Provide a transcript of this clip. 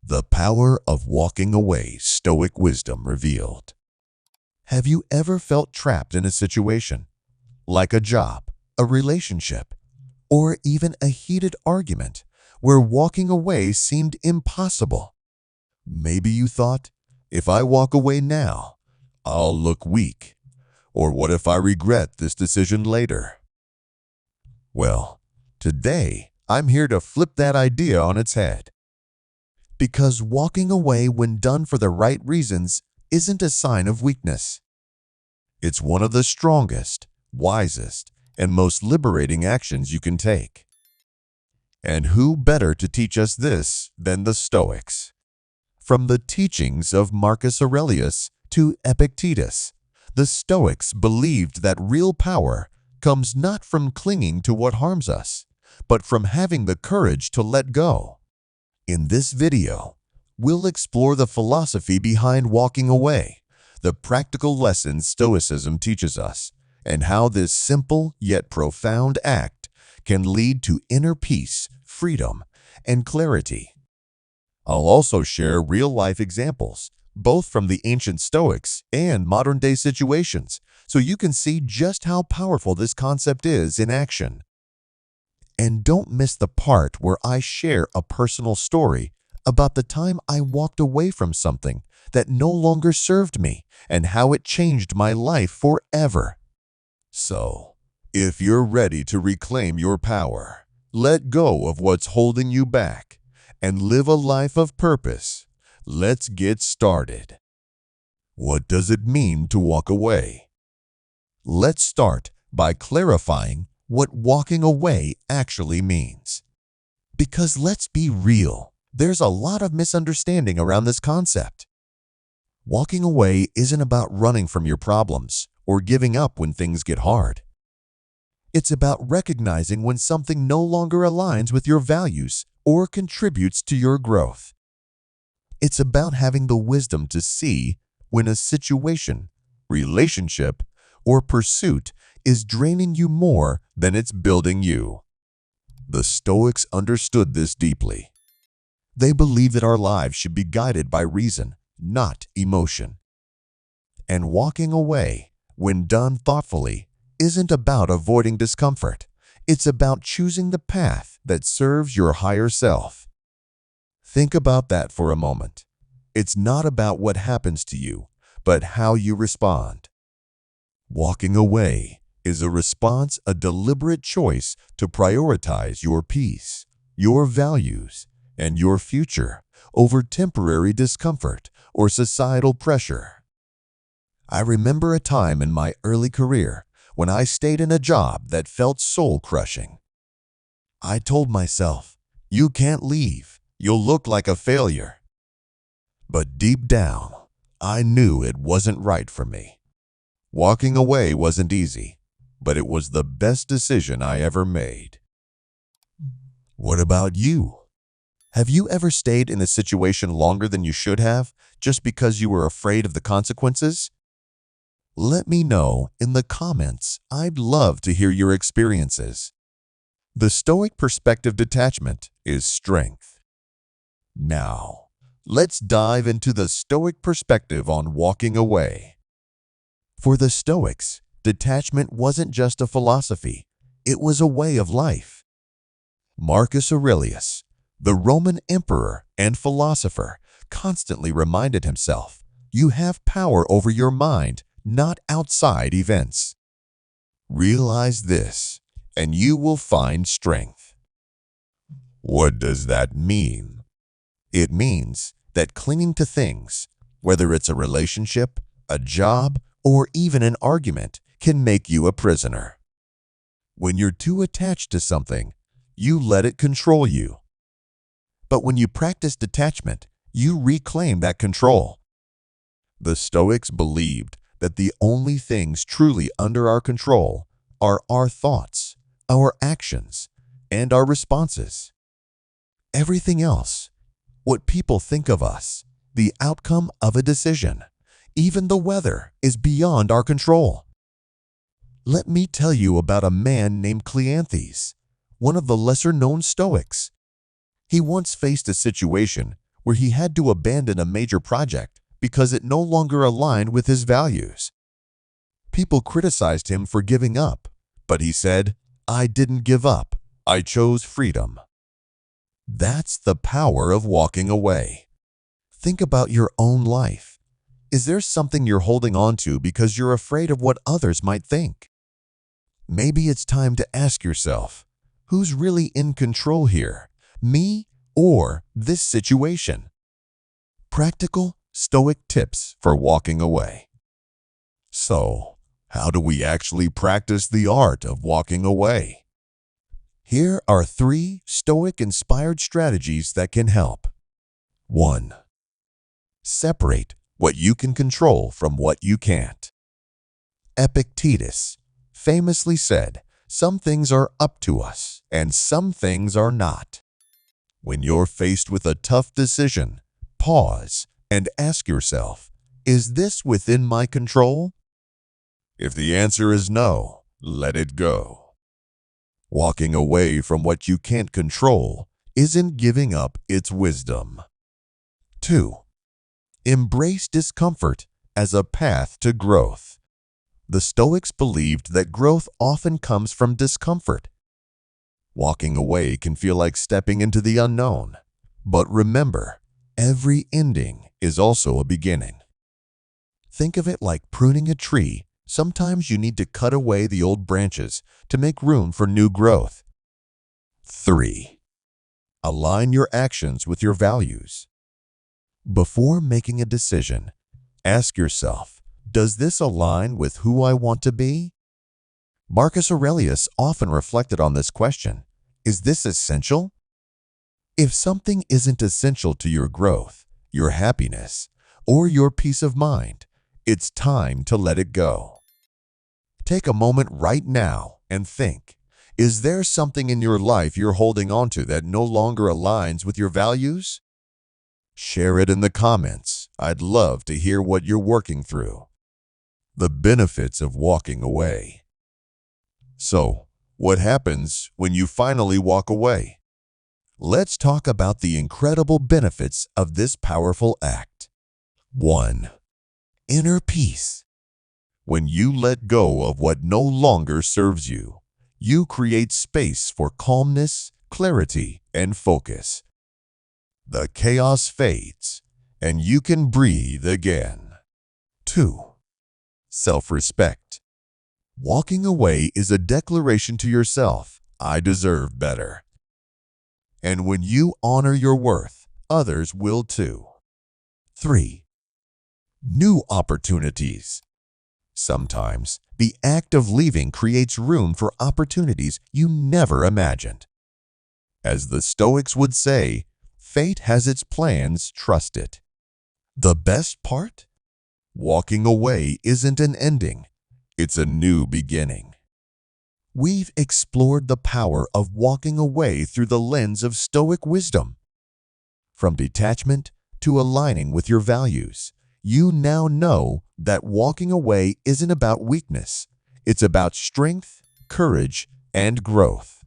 The power of walking away, Stoic wisdom revealed. Have you ever felt trapped in a situation, like a job, a relationship, or even a heated argument, where walking away seemed impossible? Maybe you thought, if I walk away now, I'll look weak. Or what if I regret this decision later? Well, today I'm here to flip that idea on its head. Because walking away when done for the right reasons isn't a sign of weakness. It's one of the strongest, wisest, and most liberating actions you can take. And who better to teach us this than the Stoics? From the teachings of Marcus Aurelius to Epictetus, the Stoics believed that real power comes not from clinging to what harms us, but from having the courage to let go. In this video, we'll explore the philosophy behind walking away, the practical lessons Stoicism teaches us, and how this simple yet profound act can lead to inner peace, freedom, and clarity. I'll also share real-life examples, both from the ancient Stoics and modern-day situations, so you can see just how powerful this concept is in action. And don't miss the part where I share a personal story about the time I walked away from something that no longer served me and how it changed my life forever. So, if you're ready to reclaim your power, let go of what's holding you back, and live a life of purpose, let's get started. What does it mean to walk away? Let's start by clarifying what walking away actually means. Because let's be real, there's a lot of misunderstanding around this concept. Walking away isn't about running from your problems or giving up when things get hard. It's about recognizing when something no longer aligns with your values or contributes to your growth. It's about having the wisdom to see when a situation, relationship, or pursuit is draining you more than it's building you. The Stoics understood this deeply. They believed that our lives should be guided by reason, not emotion. And walking away, when done thoughtfully, isn't about avoiding discomfort. It's about choosing the path that serves your higher self. Think about that for a moment. It's not about what happens to you, but how you respond. Walking away is a response, a deliberate choice to prioritize your peace, your values, and your future over temporary discomfort or societal pressure. I remember a time in my early career when I stayed in a job that felt soul-crushing. I told myself, "You can't leave, you'll look like a failure." But deep down, I knew it wasn't right for me. Walking away wasn't easy, but it was the best decision I ever made. What about you? Have you ever stayed in a situation longer than you should have just because you were afraid of the consequences? Let me know in the comments. I'd love to hear your experiences. The Stoic perspective detachment is strength. Now, let's dive into the Stoic perspective on walking away. For the Stoics, detachment wasn't just a philosophy, it was a way of life. Marcus Aurelius, the Roman emperor and philosopher, constantly reminded himself, "You have power over your mind, not outside events." Realize this, and you will find strength. What does that mean? It means that clinging to things, whether it's a relationship, a job, or even an argument, can make you a prisoner. When you're too attached to something, you let it control you. But when you practice detachment, you reclaim that control. The Stoics believed that the only things truly under our control are our thoughts, our actions, and our responses. Everything else, what people think of us, the outcome of a decision, even the weather, is beyond our control. Let me tell you about a man named Cleanthes, one of the lesser-known Stoics. He once faced a situation where he had to abandon a major project because it no longer aligned with his values. People criticized him for giving up, but he said, "I didn't give up. I chose freedom." That's the power of walking away. Think about your own life. Is there something you're holding on to because you're afraid of what others might think? Maybe it's time to ask yourself, who's really in control here, me or this situation? Practical Stoic tips for walking away. So, how do we actually practice the art of walking away? Here are 3 Stoic-inspired strategies that can help. 1. Separate what you can control from what you can't. Epictetus famously said, "Some things are up to us, and some things are not." When you're faced with a tough decision, pause and ask yourself, is this within my control? If the answer is no, let it go. Walking away from what you can't control isn't giving up its wisdom. 2. Embrace discomfort as a path to growth. The Stoics believed that growth often comes from discomfort. Walking away can feel like stepping into the unknown, but remember, every ending is also a beginning. Think of it like pruning a tree. Sometimes you need to cut away the old branches to make room for new growth. 3. Align your actions with your values. Before making a decision, ask yourself, does this align with who I want to be? Marcus Aurelius often reflected on this question. Is this essential? If something isn't essential to your growth, your happiness, or your peace of mind, it's time to let it go. Take a moment right now and think, is there something in your life you're holding on to that no longer aligns with your values? Share it in the comments. I'd love to hear what you're working through. The benefits of walking away. So, what happens when you finally walk away? Let's talk about the incredible benefits of this powerful act. 1. Inner peace. When you let go of what no longer serves you, you create space for calmness, clarity, and focus. The chaos fades, and you can breathe again. 2. Self-respect. Walking away is a declaration to yourself, I deserve better. And when you honor your worth, others will too. 3. New opportunities. Sometimes, the act of leaving creates room for opportunities you never imagined. As the Stoics would say, fate has its plans, trust it. The best part? Walking away isn't an ending, it's a new beginning. We've explored the power of walking away through the lens of Stoic wisdom. From detachment to aligning with your values, you now know that walking away isn't about weakness. It's about strength, courage, and growth.